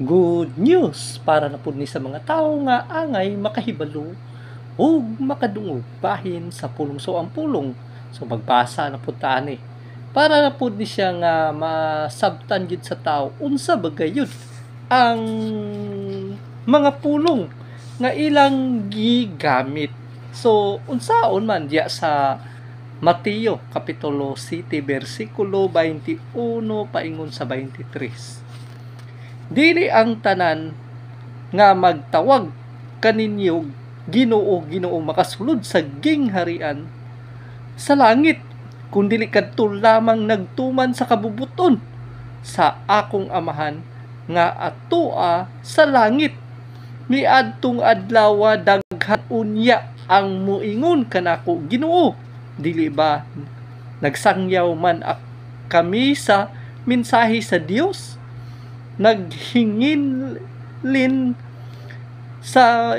Good news para na pud ni sa mga tawo nga angay makahibalo o makadungog bahin sa pulong. So ang pulong, so magbasa na pud ta ani para na pud ni siya nga masabtan gid sa tawo unsa ba gayud ang mga pulong nga ilang gigamit. So unsaon man diya sa Mateo kapitulo 7 bersikulo 21 paingon sa 23. Dili ang tanan nga magtawag kaninyo Ginoo, Ginoo makasulod sa gingharian sa langit, kundi kadto lamang nagtuman sa kabubuton sa akong amahan nga atoa sa langit. Miadtong adlaw daghan unya ang muingon kanako, Ginoo, dili ba nagsangyaw man kami sa mensahe sa Dios? Naghingilin sa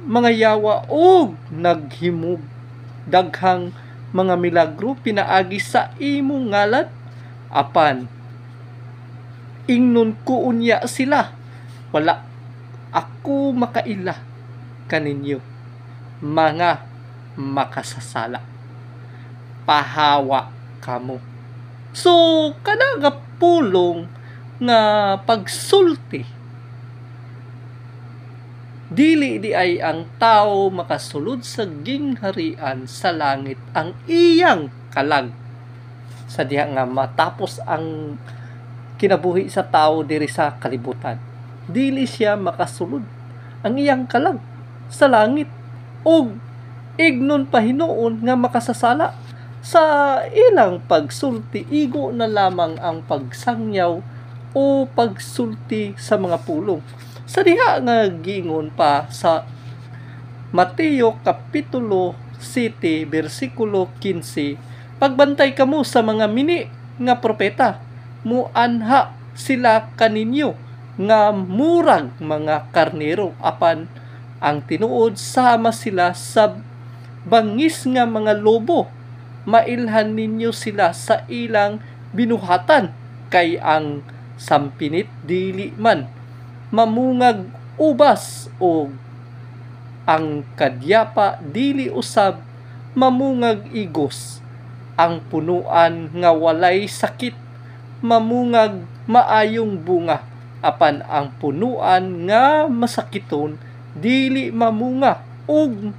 mga yawa o naghimog daghang mga milagro pinaagi sa imong ngalan? Apan ingnon ko unya sila, wala ako makaila kaninyo mga makasasala, pahawa kamo. So kana nga pulong nga pagsulti, dili di ay ang tao makasulod sa gingharian sa langit ang iyang kalag sa diha nga matapos ang kinabuhi sa tao diri sa kalibutan. Dili siya makasulod ang iyang kalag sa langit og ignon pa hinuon nga makasasala sa ilang pagsulti. Igo na lamang ang pagsangyaw o pagsulti sa mga pulong. Sa diha nga giingon pa sa Mateo kapitulo 7 bersikulo 15, pagbantay kamo sa mga mini nga propeta, muanha sila kaninyo nga murag mga karnero, apan ang tinuod sama sila sa bangis nga mga lobo. Mailhan ninyo sila sa ilang binuhatan, kay ang sampinit dili man mamungag ubas o ang kadyapa dili usab mamungag igos. Ang punuan nga walay sakit mamungag maayong bunga, apan ang punuan nga masakiton dili mamunga og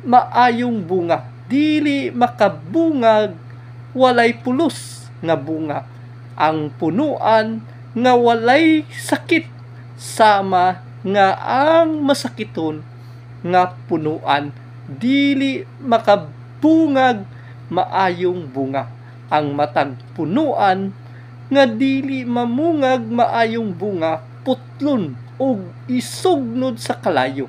maayong bunga. Dili makabungag walay pulos nga bunga. Ang punuan nga walay sakit sama nga ang masakiton nga punuan dili makabungag maayong bunga. Ang matag punuan nga dili mamungag maayong bunga putlon ug isugnod sa kalayo.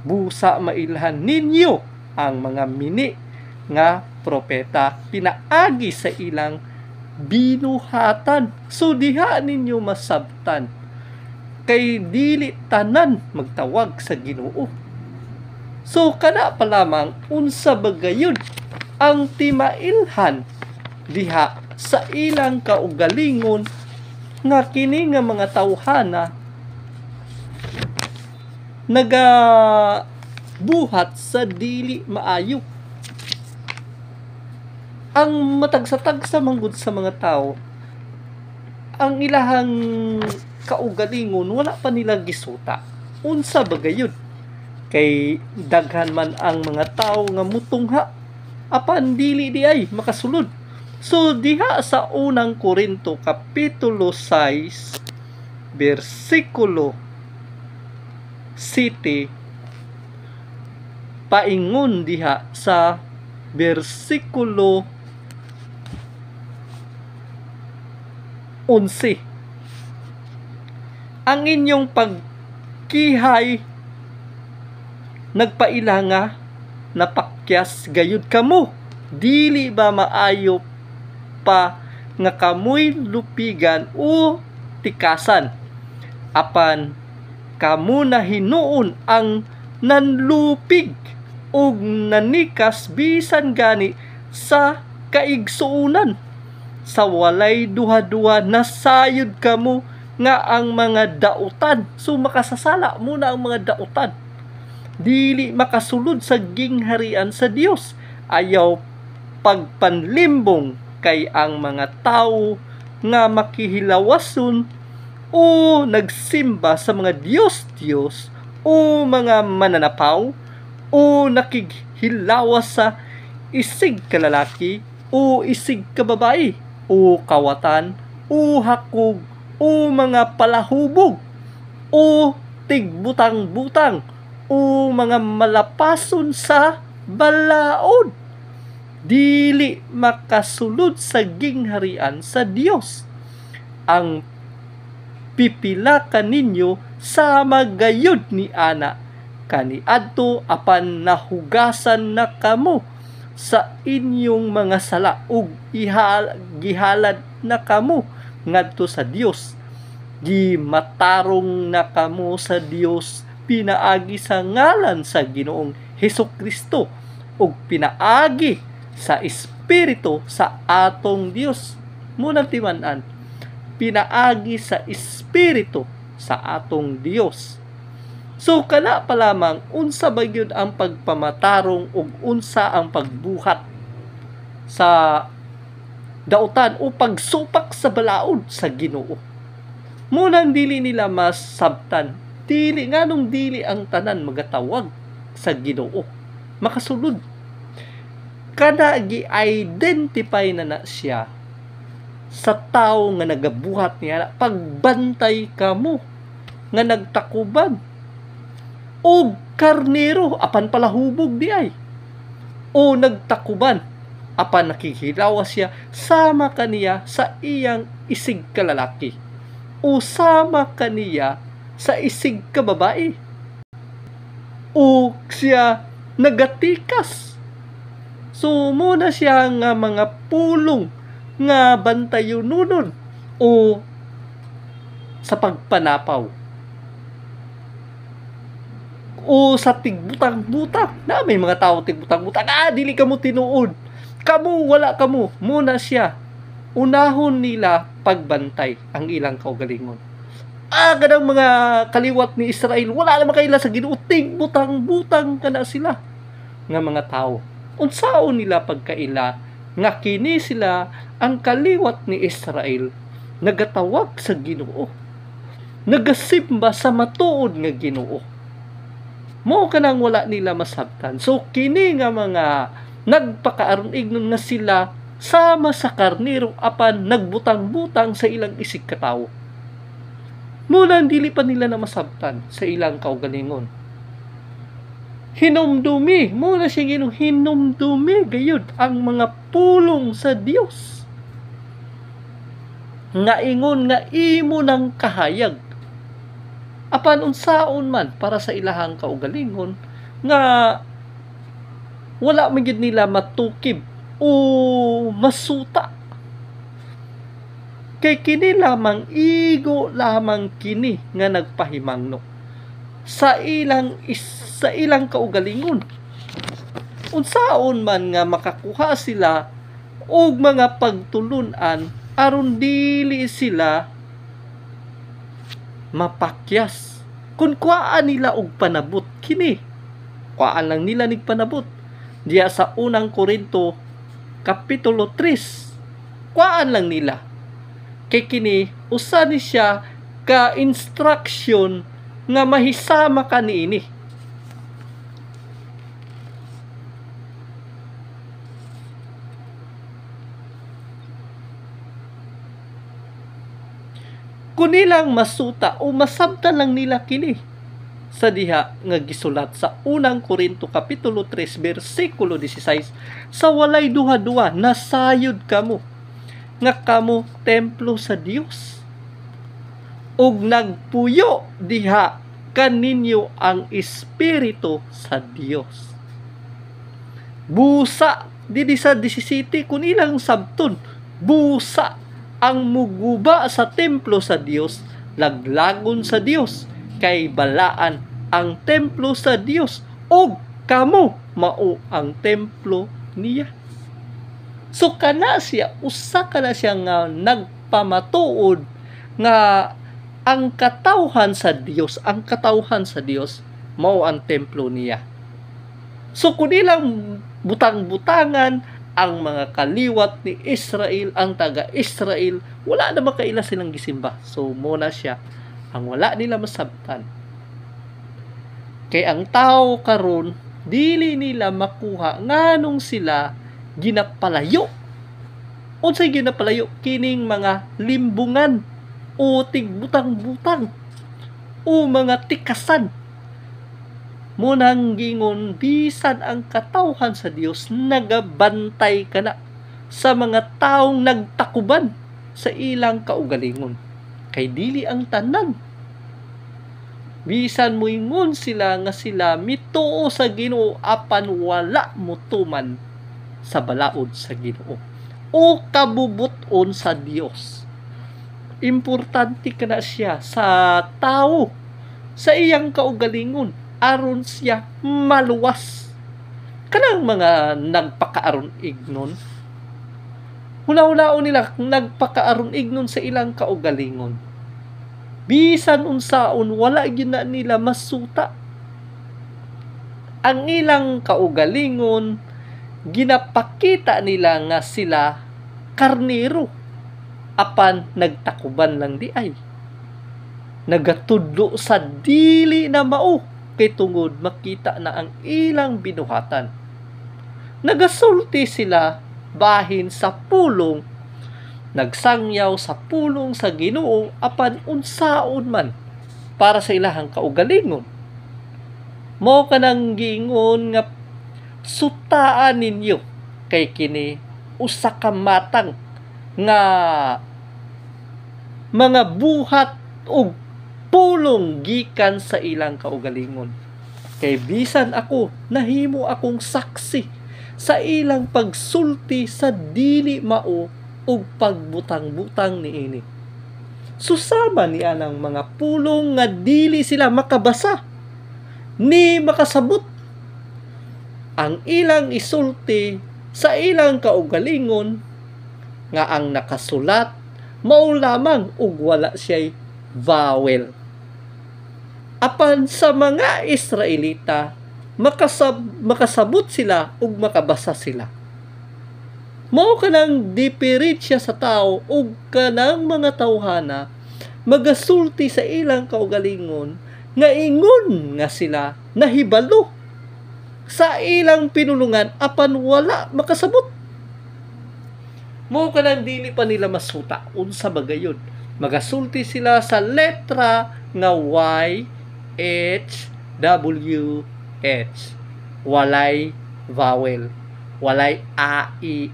Busa mailhan ninyo ang mga mini nga propeta pinaagi sa ilang binuhatan. So diha ninyo masabtan kay dili tanan magtawag sa Ginoo. So kana pa lamang unsa ba gayud ang timailhan diha sa ilang kaugalingon nga kini nga mga tawhana nagabuhat sa dili maayo. Ang matagsatagsa manggod sa mga tao, ang ilahang kaugalingon wala pa nila gisuta. Unsa ba gayud? Kay daghan man ang mga tao nga mutungha, apan dili di ay makasulod. So diha sa unang Korinto kapitulo 6 bersikulo 7 paingon diha sa bersikulo 11, ang inyong pagkihay nagpaila nga napakyas gayud kamo, dili ba maayo pa nga kamoy lupigan o tikasan, apan kamo na hinuon ang nanlupig ug nanikas bisan gani sa kaigsuunan. Sa walay duha-duha nasayod kamo nga ang mga dautan, so makasasala muna ang mga dautan, dili makasulod sa gingharian sa Dios. Ayaw pagpanlimbong kay ang mga tao nga makihilawason o nagsimba sa mga Diyos o mga mananapaw o nakighilawas sa isig kalalaki o isig kababae o kawatan o hakog o mga palahubog o tigbutang-butang o mga malapason sa balaod, dili makasulod sa gingharian sa Dios. Ang pipila kaninyo sa magayod ni ana kaniadto apan nahugasan na kamo sa inyong mga sala ug gihalad na kamo ngadto sa Dios. Gimatarong na kamo sa Dios pinaagi sa ngalan sa Ginoong Hesukristo ug pinaagi sa Espiritu sa atong Dios. Munang timan-an, pinaagi sa Espiritu sa atong Dios. So kana pa lamang unsa ba gyud ang pagpamatarong ug unsa ang pagbuhat sa dautan o pagsupak sa balaod sa Ginoo. Munang dili nila masabtan, dili nganong dili ang tanan magatawag sa Ginoo makasulod. Kada gi-identify na siya sa tao nga nagabuhat niya, pagbantay kamo nga nagtakuban o karnero apan palahubog di ay, o nagtakuban apan nakikilawas siya sama kaniya sa iyang isig kalalaki o sama kaniya sa isig kababae o siya nagatikas. So muna siya nga mga pulong nga bantayununon o sa pagpanapaw o sa tigbutang-butang. Na may mga tao tigbutang-butang, dili kamo tinuod, kamo wala kamo. Muna siya unahon nila pagbantay ang ilang kaugalingon. Ganang mga kaliwat ni Israel, wala naman kaila sa Ginoo, tigbutang-butang kana sila nga mga tao. Unsaon nila pagkaila nga kini sila ang kaliwat ni Israel, nagatawag sa Ginoo, nagasimba sa matuod nga Ginoo. Mo kanang wala nila masabtan. So kini nga mga nagpakaaron ignon nga sila sama sa karnero apan nagbutang-butang sa ilang isig katawo. Muna dili pa nila na masabtan sa ilang kaugalingon. Hinumdumi, muna siya ginong hinumdumi gayud ang mga pulong sa Dios. Nga ingon nga imo ng kahayag. Apan unsaon man para sa ilahang kaugalingon nga wala man gid nila matukib o masuta. Kay kini lamang igo lamang kini nga nagpahimangno sa ilang kaugalingon. Unsaon man nga makakuha sila og mga pagtulunan aron dili sila mapakyas. Kung kuhaan nila og panabot kini, kuhaan lang nila nig panabot diya sa unang Korinto kapitulo 3. Kuhaan lang nila. Kay kini usa ni siya ka instruction nga mahisama ka niini. Kung nilang masuta o masabtan lang nila kini sa diha nga gisulat sa unang Korinto kapitulo 3 bersikulo 16, sa walay duha-duha nasayod kamo nga kamo templo sa Dios ug nagpuyo diha kaninyo ang Espiritu sa Dios. Busa didi sa 17 kun ilang sabton, busa ang muguba sa templo sa Dios, laglagon sa Dios, kay balaan ang templo sa Dios ug kamo mao ang templo niya. So kana siya, usa kana siya nga nagpamatuod nga ang katawhan sa Dios, mao ang templo niya. So kung ilang butang-butangan ang mga kaliwat ni Israel, ang taga-Israel, wala na makaila silang gisimba. So muna siya ang wala nila masabtan. Kay ang tao karon dili nila makuha nganong sila ginapalayo. Unsay ginapalayo? Kining mga limbungan o tigbutang-butang o mga tikasan. Munang gingon, bisan ang katawhan sa Dios nagabantay kana sa mga taong nagtakuban sa ilang kaugalingon. Kay dili ang tanan. Bisan moingon sila nga sila mituo sa Ginoo apan wala motuman sa balaod sa Ginoo o kabubuton sa Dios. Importante kana siya sa tao sa iyang kaugalingon aron siya maluwas. Kanang mga nagpakaaron ignon, hula-hulaon nila nagpakaaron ignon sa ilang kaugalingon. Bisan unsaon wala gyud na nila masuta. Ang ilang kaugalingon ginapakita nila nga sila karnero apan nagtakuban lang di ay. Nagatudlo sa dili na mao kay tungod makita na ang ilang binuhatan. Nagasulti sila bahin sa pulong, nagsangyaw sa pulong sa Ginoo apan unsaon man para sa ilahang kaugalingon. Mao kanang giingon nga sutaan ninyo kay kini usa ka matang nga mga buhat og pulong gikan sa ilang kaugalingon. Kay bisan ako, nahimo akong saksi sa ilang pagsulti sa dili mao ug pagbutang-butang niini. Susama niya ng mga pulong nga dili sila makabasa ni makasabot. Ang ilang isulti sa ilang kaugalingon nga ang nakasulat mao lamang ug wala siya'y vowel. Apan sa mga Israelita, makasabot sila ug makabasa sila. Mao kanang diferensya sa tao ug kanang mga tawhana magasulti sa ilang kaugalingon nga ingon nga sila nahibalo sa ilang pinulungan apan wala makasabot. Mao kanang dili pa nila masuta unsa bagayon. Magasulti sila sa letra nga Y, H, W, H. Walay vowel. Walay A, I,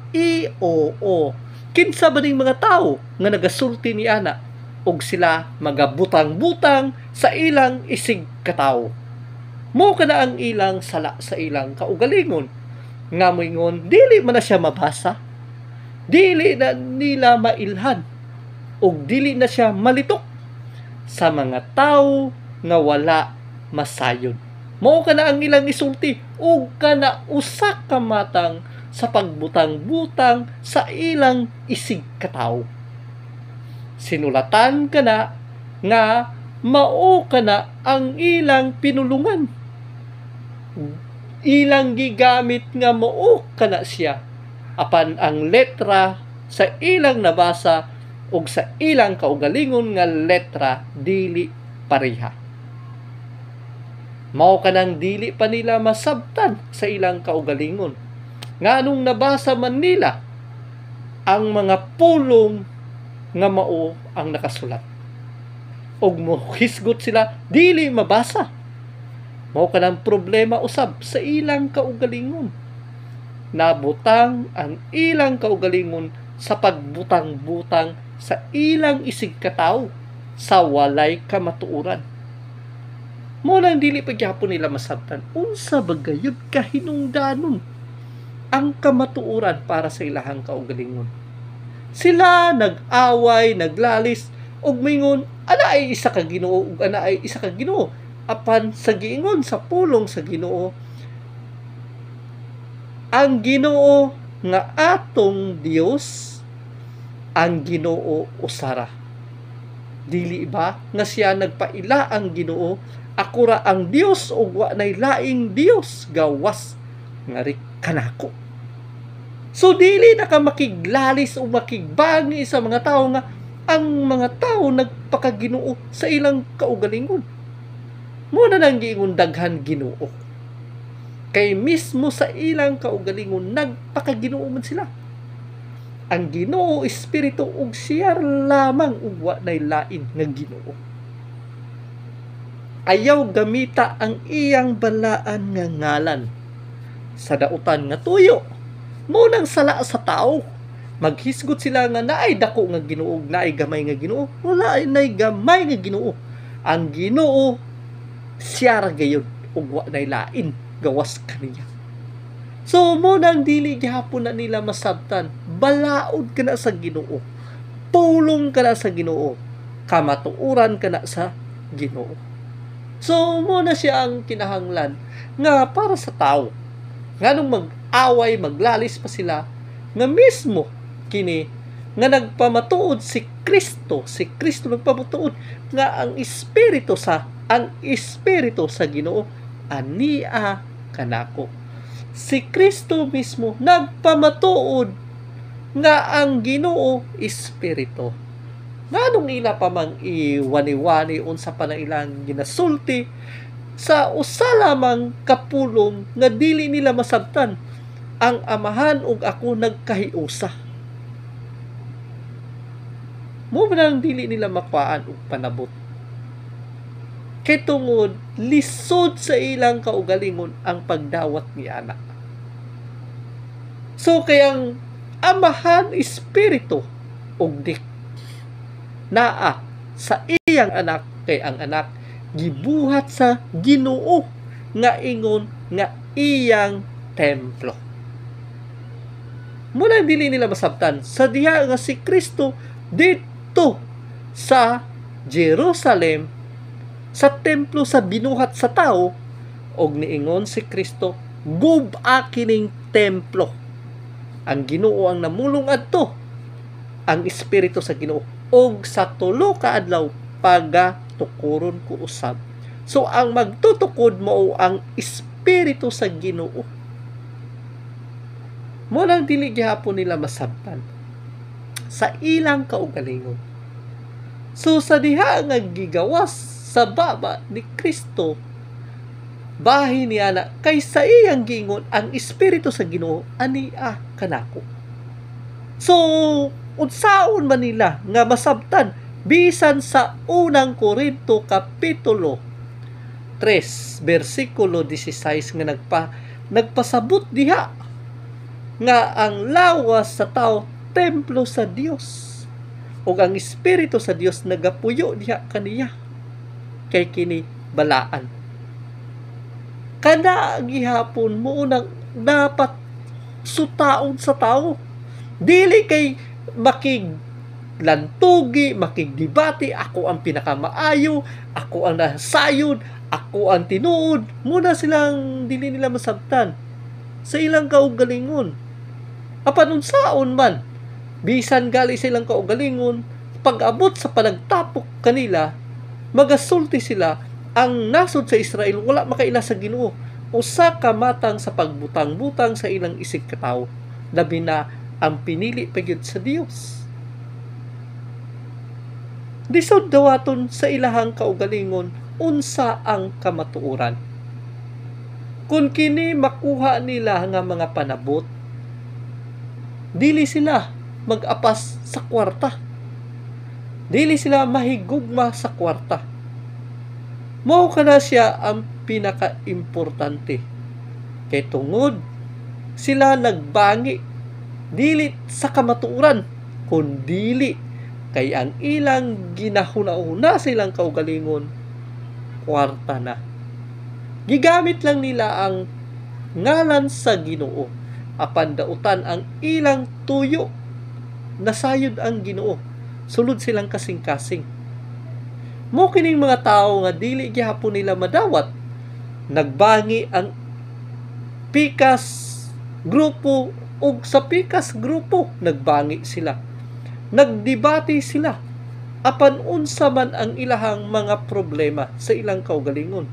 O, O. Kinsa ba ning mga tao nga nagasulti ni ana og sila magabutang-butang sa ilang isig katawo. Mao kana ang ilang sala sa ilang kaugalingon. Nga moingon dili man na siya mabasa. Dili na nila mailhan ug dili na siya malitok sa mga tawo nga wala masayod. Mao kana ang ilang isulti ug kana usa ka matang sa pagbutang-butang sa ilang isig katawo. Sinulatan kana nga mao kana ang ilang pinulungan. Ilang gigamit nga mao kana siya. Apan ang letra sa ilang nabasa ug sa ilang kaugalingon nga letra dili pareha. Mao kanang dili pa nila masabtan sa ilang kaugalingon. Nganong nabasa man nila ang mga pulong nga mao ang nakasulat. Og mohisgot sila dili mabasa. Mao kanang problema usab sa ilang kaugalingon. Nabutang ang ilang kaugalingon sa pagbutang-butang sa ilang isig katawo sa walay kamatuoran. Mo lang dili pa gyapon nila masabtan unsa ba gayud kahinungdanon ang kamatuoran para sa ilahang kaugalingon. Sila nag-away, naglalis ug mingon ana ay isa ka Ginoo ug ana ay isa ka Ginoo. Apan sa giingon sa pulong sa Ginoo, ang Ginoo nga atong Dios, ang Ginoo usara. Dili ba nga siya nagpaila ang Ginoo, ako ra ang Dios ug wa nay laing Dios gawas ngari kanako. So dili na ka makiglalis o makigbangi sa mga tao nga ang mga tao nagpakaginoo sa ilang kaugalingon. Muna nang giingon daghan Ginoo. Kay mismo sa ilang kaugalingon nagpakaginoo man sila. Ang Ginoo Espiritu ug siya lamang ug wa nay lain nga Ginoo. Ayaw gamita ang iyang balaan nga ngalan sa dautan nga tuyo. Munang sala sa tao, maghisgot sila nga naay dako nga Ginoo, naay gamay nga Ginoo. Wala nay gamay nga Ginoo. Ang Ginoo siya ra gayud ug wa nay lain gawas kaniya. So munang dili gihapon na nila masabtan, balaod ka na sa Ginoo. Pulong ka na sa Ginoo. Kamatuoran ka na sa Ginoo. So muna siya ang kinahanglan nga para sa tao. Nganong mag-away, maglalis pa sila nga mismo kini nga nagpamatuod si Kristo nagpamatuod nga ang espiritu sa Ginoo ania kanako. Si Kristo mismo nagpamatuod nga ang Ginoo espiritu. Nganong ila pa mang iwani-wani unsa pa na ilang ginasulti sa usa lamang kapulong nga dili nila masabtan, ang amahan ug ako nagkahiusa. Mo nang dili nila makuhaan og panabot. Kay tungod lisod sa ilang kaugalingon ang pagdawat ni anak. So kayang amahan espiritu ug dik naa sa iyang anak, kay ang anak gibuhat sa Ginoo nga ingon nga iyang templo. Muna dili nila masabtan sa diha nga si Kristo dito sa Jerusalem sa templo sa binuhat sa tao og niingon si Kristo gub-a kining templo. Ang Ginoo ang namulong adto, ang espiritu sa Ginoo og sa tulo ka adlaw pagatukuron ko usab. So ang magtutukod mo ang espiritu sa Ginoo. Mo lang dili gihapon nila masabtan sa ilang kaugalingon. So sa diha nga gigawas sa baba ni Kristo, bahin niya na kay sa iyang giingon ang espiritu sa Ginoo ania kanako. So unsaon man nila nga masabtan bisan sa unang Korinto kapitulo 3 bersikulo 16 nga nagpasabot diha nga ang lawas sa tao templo sa Dios ug ang espiritu sa Dios nagapuyo diha kaniya kay kini balaan. Kada gihapon mo unang dapat sutaon sa tao, dili kay makiglantugi, makigdebate, ako ang pinakamaayo, ako ang nasayod, ako ang tinuod. Muna silang dili nila masabtan sa ilang kaugalingon. Apan unsaon man, bisan gali silang kaugalingon, pag-abot sa panagtapok kanila, magasulti sila, ang nasod sa Israel wala makaila sa Ginoo. Usa ka matang sa pagbutang-butang sa ilang isig ka tawo, labi na ang pinili pagyud sa Dios. Disod dawaton sa ilahang kaugalingon unsa ang kamatuoran. Kung kini makuha nila nga mga panabot, dili sila mag-apas sa kwarta. Dili sila mahigugma sa kwarta. Mao kana siya ang pinaka-importante. Kay tungod sila nagbangi dili sa kamatuoran kundi kay ang ilang ginahuna-una silang kaugalingon kwarta na. Gigamit lang nila ang ngalan sa Ginoo apan dautan ang ilang tuyo. Nasayod ang Ginoo, sulod silang kasing-kasing. Mo kining mga tao nga dili gihapon nila madawat, nagbangi ang pikas grupo ug sa pikas grupo nagbangi sila, nagdebate sila, apan unsa man ang ilahang mga problema sa ilang kaugalingon.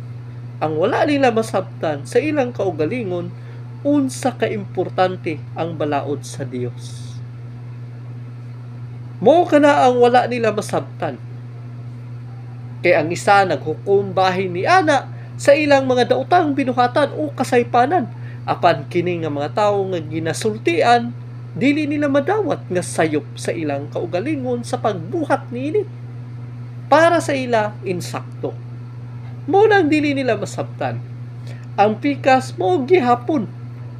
Ang wala nila masabtan sa ilang kaugalingon, unsa ka importante ang balaod sa Dios. Mo kana ang wala nila masabtan. Kay ang isa naghukom bahin ni ana sa ilang mga daotang binuhatan o kasaypanan, apan kini nga mga tawo nga ginasultian, dili nila madawat nga sayop sa ilang kaugalingon sa pagbuhat niini. Para sa ila insakto. Mo nang dili nila masabtan. Ang pikas mo gihapon,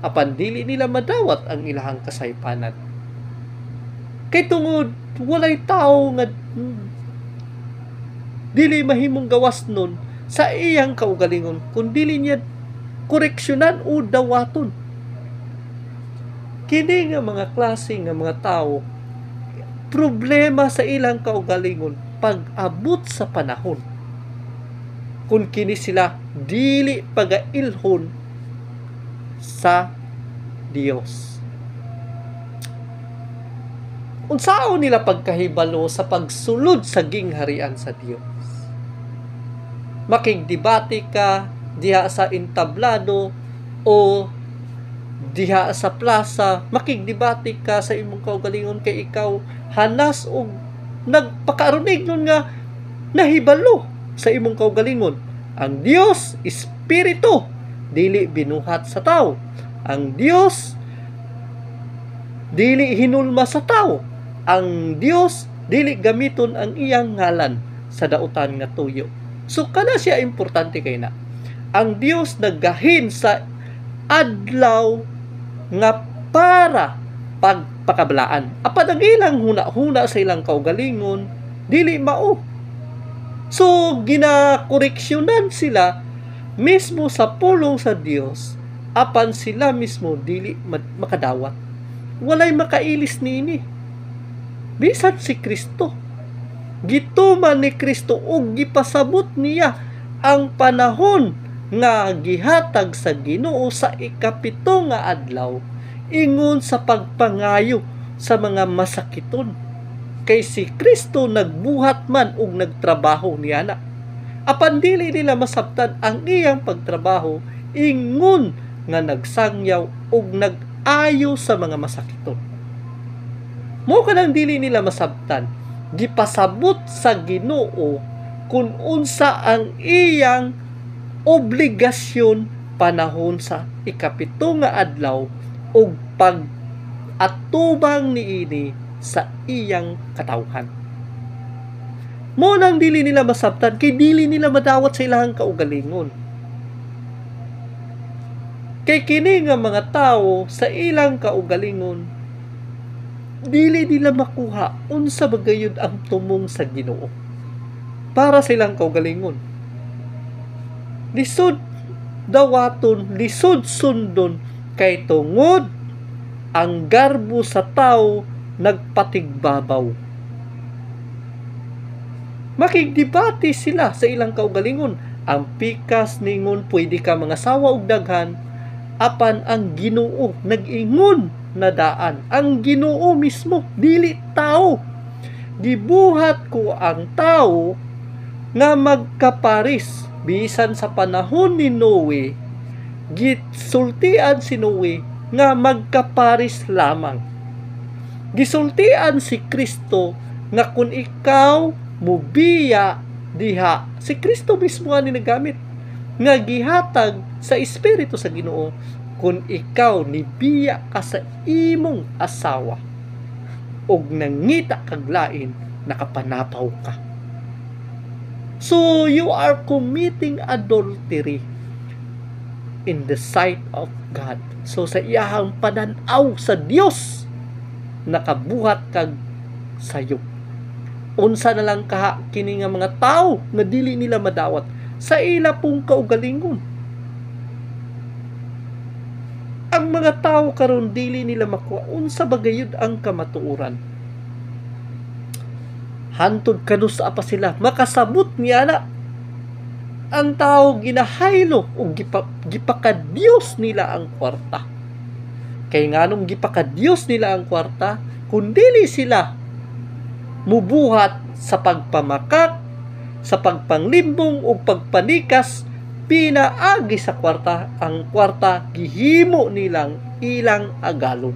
apan dili nila madawat ang ilahang kasaypanan. Kay tungod walay tao nga dili mahimong gawas nun sa iyang kaugalingon kung dili niya koreksyonan o dawaton. Kini nga mga klase nga mga tao, problema sa ilang kaugalingon pag-abot sa panahon. Kung kini sila dili pagailhon sa Dios. Unsao nila pagkahibalo sa pagsulod sa gingharian sa Dios? Makigdebate ka diha sa entablado o diha sa plaza, makigdebate ka sa imong kaugalingon kay ikaw hanas og nagpakarunig nun nga nahibalo sa imong kaugalingon. Ang Dios espiritu, dili binuhat sa tao. Ang Dios dili hinulma sa tao. Ang Dios dili gamiton ang iyang ngalan sa daotan nga tuyo. So kana siya importante kay na. Ang Dios naggahin sa adlaw nga para pagpakabalaan. Apan ang ilang huna-huna sa ilang kaugalingon dili mao. So ginakoreksyonan sila mismo sa pulong sa Dios, apan sila mismo dili makadawat. Walay makailis niini. Bisan si Kristo. Gituman ni Kristo ug gipasabot niya ang panahon nga gihatag sa Ginoo sa ikapito nga adlaw ingon sa pagpangayo sa mga masakiton. Kay si Kristo nagbuhat man ug nagtrabaho niana. Apan dili nila masabtan ang iyang pagtrabaho ingon nga nagsangyaw ug nag-ayo sa mga masakiton. Mo kanang dili nila masabtan, gipasabot sa Ginoo kung unsa ang iyang obligasyon panahon sa ikapito nga adlaw ug pag-atubang niini sa iyang katawhan. Mo nang dili nila masabtan kay dili nila madawat sa ilahang kaugalingon. Kay kini nga mga tawo sa ilang kaugalingon dili nila makuha unsa bagayud ang tumong sa Ginoo para sa ilang kaugalingon. Lisod dawaton, lisod sundon kay tungod ang garbo sa tao nagpatigbabaw. Makigdebate sila sa ilang kaugalingon. Ang pikas ningon pwede ka mga sawa og daghan, apan ang Ginoo nag-ingon na daan. Ang Ginoo mismo, dili tao. Gibuhat ko ang tao nga magkaparis. Bisan sa panahon ni Noe, gisultian si Noe nga magkaparis lamang. Gisultian si Kristo nga kung ikaw mubiya diha, si Kristo mismo nga nagamit nga gihatag sa Espiritu sa Ginoo kung ikaw nibiya ka sa imong asawa og nangita kag lain, nakapanapaw ka. So you are committing adultery in the sight of God. So sa iyahang pananaw sa Dios, nakabuhat kag sayop. Unsa na lang kaha kini nga mga tao nga dili nila madawat sa ila pong kaugalingon. Ang mga tao karon dili nila makuha unsa bagayud ang kamatuoran. Hantod kanusa pa sila makasabot niya na ang tao ginahaylo o gipakadiyos nila ang kwarta. Kay nganong gipakadiyos nila ang kwarta, kung dili sila mubuhat sa pagpamakak, sa pagpanglimbong o pagpanikas, pinaagi sa kwarta, ang kwarta gihimo nilang ilang agalon.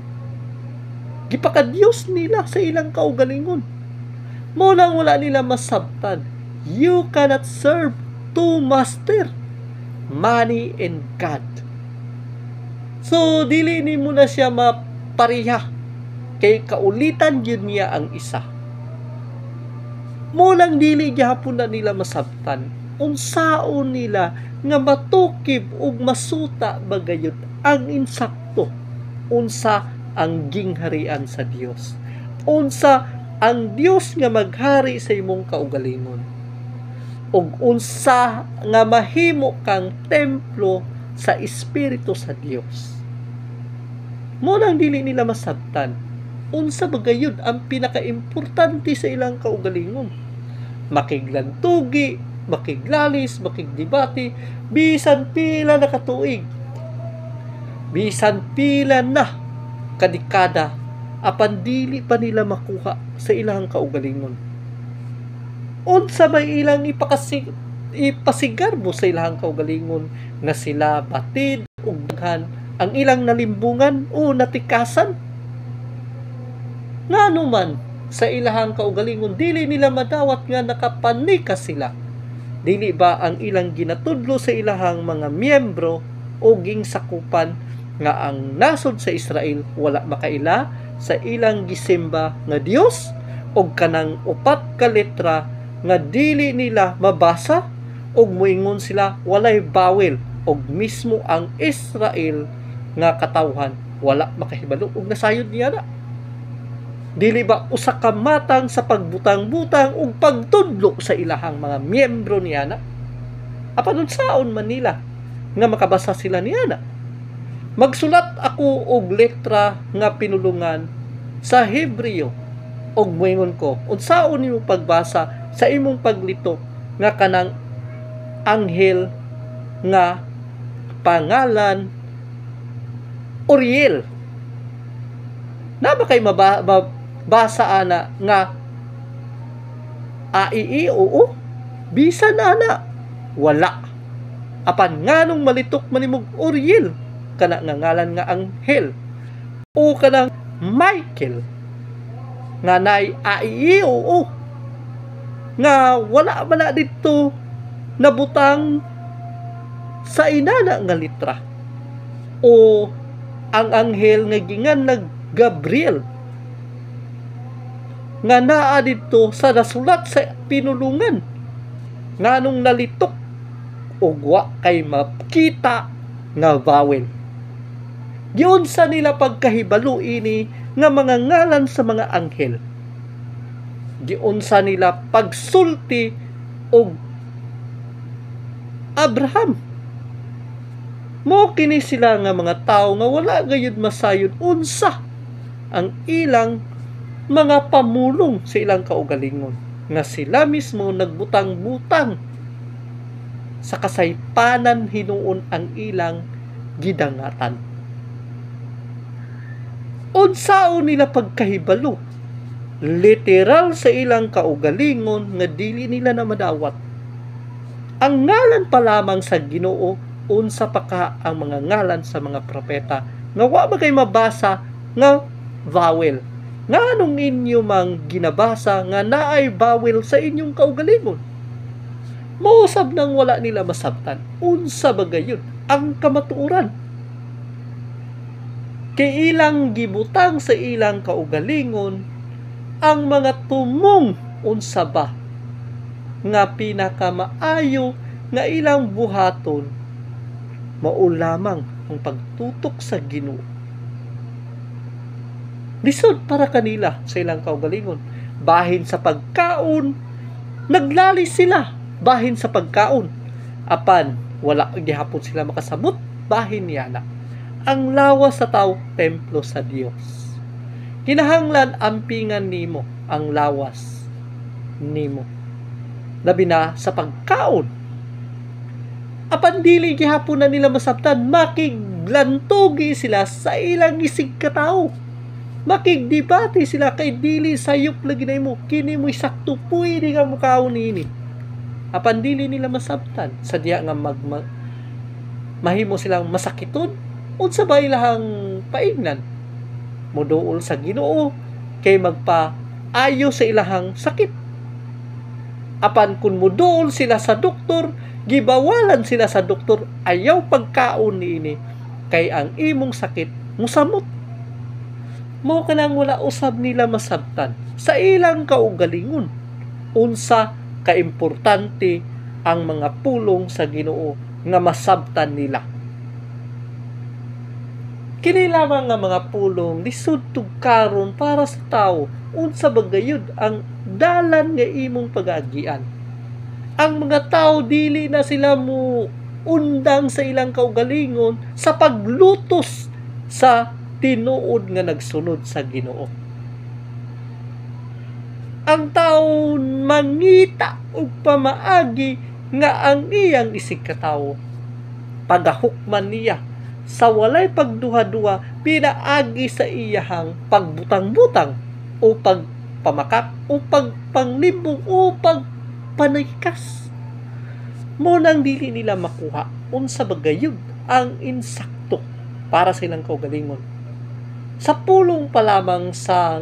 Gipakadyos nila sa ilang kaugalingon. Muna wala nila masabtan. You cannot serve two master, money and God. So, dili ni mo na siya mapariha. Kay kaulitan yun niya ang isa. Munang dili gihapon na nila masabtan. Unsaon nila nga matukib ug masuta bagayod ang insakto. Unsa ang gingharian sa Dios. Unsa ang Dios nga maghari sa imong kaugalingon. Ug unsa nga mahimo kang templo sa Espiritu sa Dios. Munang dili nila masabtan. Unsa bagayod ang pinakaimportante sa ilang kaugalingon. Makiglantugi, makiglalis, makigdebate, bisan pila na katuig. Bisan pila na kadikada, apan dili pa nila makuha sa ilang kaugalingon. Unsa may ilang ipasigarbo sa ilang kaugalingon nga sila batid ug daghan ang ilang nalimbungan o natikasan? Ngano man sa ilahang kaugalingon dili nila madawat nga nakapanikas sila. Dili ba ang ilang ginatudlo sa ilahang mga miyembro o gingsakupan nga ang nasod sa Israel wala makaila sa ilang gisimba nga Dios o kanang upat ka letra nga dili nila mabasa o moingon sila walay bawel o mismo ang Israel nga katawhan wala makahibalo og nasayod niya na. Dili ba usa ka matang sa pagbutang-butang ug pagtudlo sa ilahang mga miyembro niya na? Apan unsaon man nila nga makabasa sila niya na? Magsulat ako og letra nga pinulungan sa Hebreo og moingon ko unsaon nimo pagbasa sa imong paglito nga kanang anghel nga pangalan Uriel. Na ba kay mabasa ana nga oo bisan ana wala. Apan nganong malitok manimog Uriel kana nga ngalan nga anghel o kanang Michael nga nay oo nga wala man na dito nabutang sa inana nga litra o ang anghel nga gingan Gabriel nga naa dito sa nasulat sa pinulungan nganong nalitok o wa kay makita nga vowel. Giunsa nila pagkahibalo ini nga mga ngalan sa mga anghel. Giunsa nila pagsulti og Abraham. Mo kini sila nga mga tao nga wala gayud masayod unsa ang ilang mga pamulong sa ilang kaugalingon nga sila mismo nagbutang-butang sa kasaypanan hinuon ang ilang gidangatan. Unsaon nila pagkahibalo? Literal sa ilang kaugalingon nga dili nila na madawat. Ang ngalan pa lamang sa Ginoo unsa pa ka ang mga ngalan sa mga propeta nga wa ba kay mabasa nga vowel. Nganong inyo mang ginabasa nga naay vowel sa inyong kaugalingon? Mausab nang wala nila masabtan. Unsa ba gayon ang kamatuoran? Kay ilang gibutang sa ilang kaugalingon ang mga tumong unsa ba nga pinakamaayo nga ilang buhaton mao lamang ang pagtutok sa Ginoo. Lisod para kanila sa ilang kaugalingon. Bahin sa pagkaon, naglalis sila bahin sa pagkaon. Apan wala gihapon sila makasabot bahin niya na. Ang lawas sa tao, templo sa Dios. Kinahanglan ampingan nimo ang lawas nimo. Labi na sa pagkaon. Apan dili gihapon na nila masabtan, makiglantugi sila sa ilang isig katao. makigdebate sila kay dili sayop lagi na mo, kini mo sakto pwede ka mo kaon ini. Apan dili nila masabtan sa diha nga mahimo silang masakiton unsa ba ilahang paingnan, moduol sa Ginoo kay magpaayo sa ilahang sakit. Apan kun moduol sila sa doktor, gibawalan sila sa doktor, ayaw pagkaon niini kay ang imong sakit musamot. Mao kanang wala usab nila masabtan sa ilang kaugalingon unsa kaimportante ang mga pulong sa Ginoo nga masabtan nila. Kini lamang nga mga pulong lisod tugkaron para sa tao unsa bagayud ang dalan nga imong pag-agian. Ang mga tao dili na sila mo undang sa ilang kaugalingon sa paglutos sa tinuod nga nagsunod sa Ginoo. Ang tao mangita og pamaagi nga ang iyang isig katawo pagahukman niya sa walay pagduha-duha pinaagi sa iyahang pagbutang-butang o pagpamakak o pagpanglimbong o pagpanaykas. Mo nang dili nila makuha unsa bagayud ang insakto para silang kaugalingon. Sa pulong pa lamang sa